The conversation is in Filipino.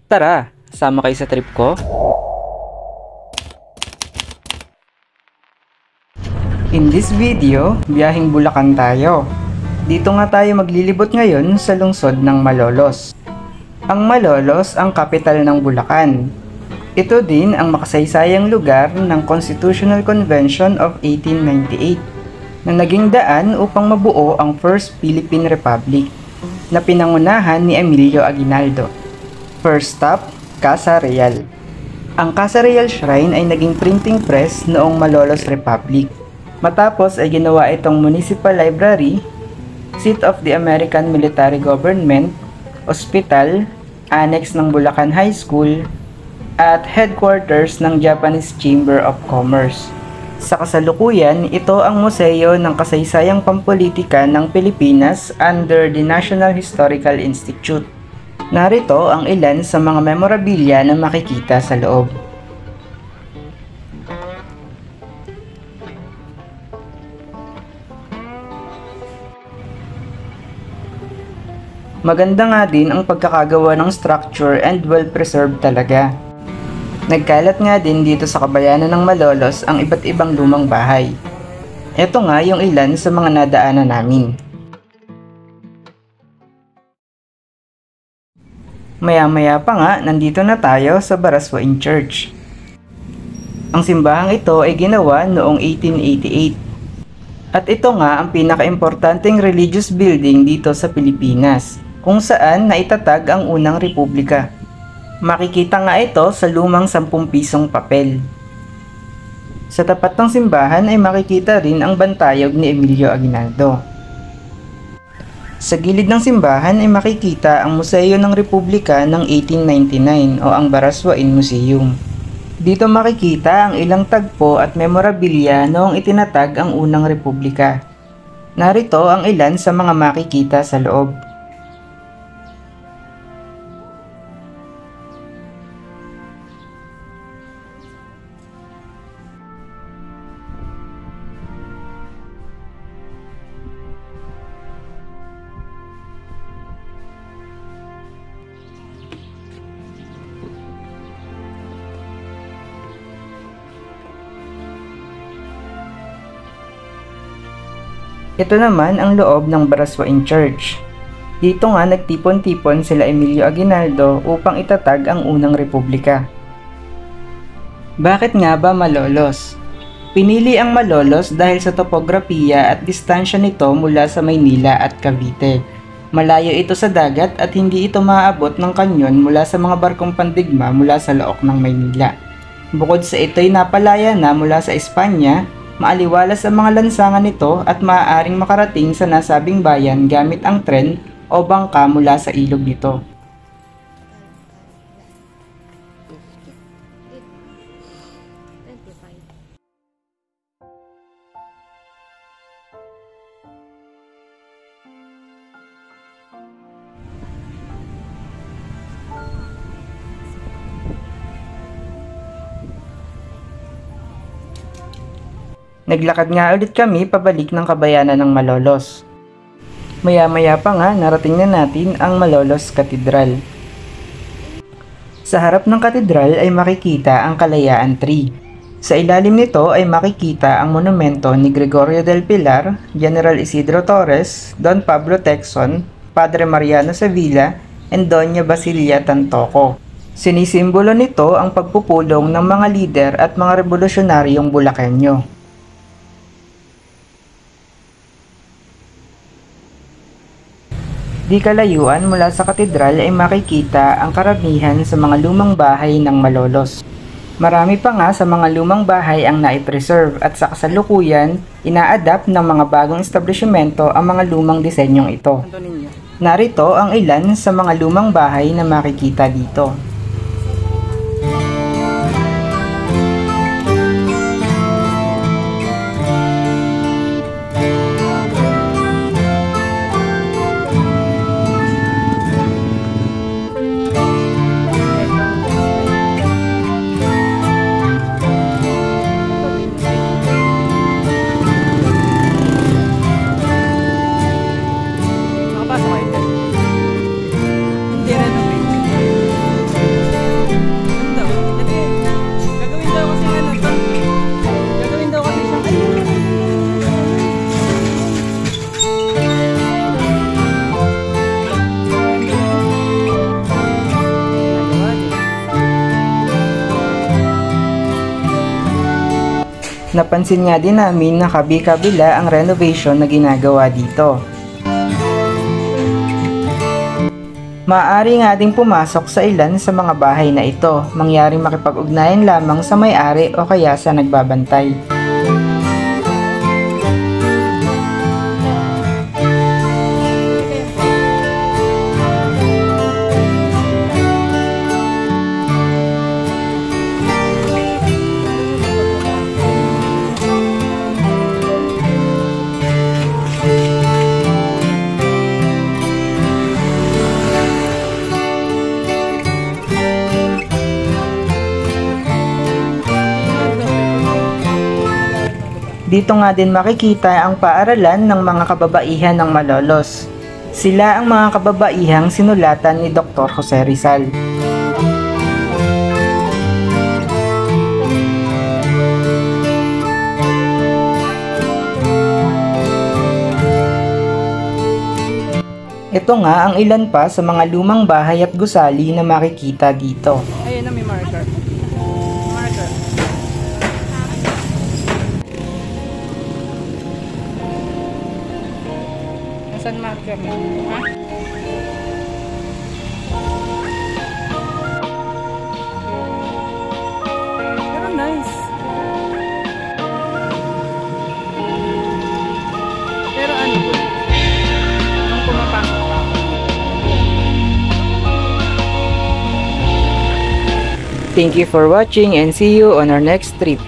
Tara, sama kayo sa trip ko. In this video, biyaheng Bulacan tayo. Dito nga tayo maglilibot ngayon sa lungsod ng Malolos. Ang Malolos ang kapital ng Bulacan. Ito din ang makasaysayang lugar ng Constitutional Convention of 1898 na naging daan upang mabuo ang First Philippine Republic na pinangunahan ni Emilio Aguinaldo. First stop, Casa Real. Ang Casa Real Shrine ay naging printing press noong Malolos Republic. Matapos ay ginawa itong municipal library, seat of the American military government, ospital, annex ng Bulacan High School, at headquarters ng Japanese Chamber of Commerce. Sa kasalukuyan, ito ang museo ng kasaysayang pampolitika ng Pilipinas under the National Historical Institute. Narito ang ilan sa mga memorabilia na makikita sa loob. Maganda nga din ang pagkakagawa ng structure and well-preserved talaga. Nagkalat nga din dito sa kabayanan ng Malolos ang iba't ibang lumang bahay. Ito nga yung ilan sa mga nadaanan namin. Maya-maya pa nga, nandito na tayo sa Baraswain Church. Ang simbahang ito ay ginawa noong 1888. At ito nga ang pinaka-importanteng religious building dito sa Pilipinas, kung saan naitatag ang unang republika. Makikita nga ito sa lumang 10 pisong papel. Sa tapat ng simbahan ay makikita rin ang bantayog ni Emilio Aguinaldo. Sa gilid ng simbahan ay makikita ang Museo ng Republika ng 1899 o ang Baraswain Museum. Dito makikita ang ilang tagpo at memorabilia noong itinatag ang unang republika. Narito ang ilan sa mga makikita sa loob. Ito naman ang loob ng Baraswain Church. Dito nga nagtipon-tipon sila Emilio Aguinaldo upang itatag ang unang republika. Bakit nga ba Malolos? Pinili ang Malolos dahil sa topografiya at distansya nito mula sa Maynila at Cavite. Malayo ito sa dagat at hindi ito maaabot ng kanyon mula sa mga barkong pandigma mula sa Laok ng Maynila. Bukod sa ito'y napalaya na mula sa Espanya, maaliwalas ang mga lansangan nito at maaaring makarating sa nasabing bayan gamit ang tren o bangka mula sa ilog nito. Naglakad nga ulit kami pabalik ng kabayanan ng Malolos. Maya-maya pa nga narating na natin ang Malolos Cathedral. Sa harap ng katedral ay makikita ang Kalayaan Tree. Sa ilalim nito ay makikita ang monumento ni Gregorio del Pilar, General Isidro Torres, Don Pablo Tecson, Padre Mariano Sevilla, and Doña Basilia Tantoco. Sinisimbolo nito ang pagpupulong ng mga lider at mga revolusyonaryong Bulakenyo. Di kalayuan mula sa katedral ay makikita ang karamihan sa mga lumang bahay ng Malolos. Marami pa nga sa mga lumang bahay ang naipreserve at sa kasalukuyan, ina-adapt ng mga bagong establishmento ang mga lumang disenyong ito. Narito ang ilan sa mga lumang bahay na makikita dito. Napansin nga din namin na kabi-kabila ang renovation na ginagawa dito. Maaari nga ding pumasok sa ilan sa mga bahay na ito, mangyaring makipag-ugnayan lamang sa may-ari o kaya sa nagbabantay. Dito nga din makikita ang paaralan ng mga kababaihan ng Malolos. Sila ang mga kababaihang sinulatan ni Dr. Jose Rizal. Ito nga ang ilan pa sa mga lumang bahay at gusali na makikita dito. Ayun na, may marker. Marker. Nasaan marker mo? Ha? Pero nice. Pero ano? Anong pumapasok pa? Thank you for watching and see you on our next trip.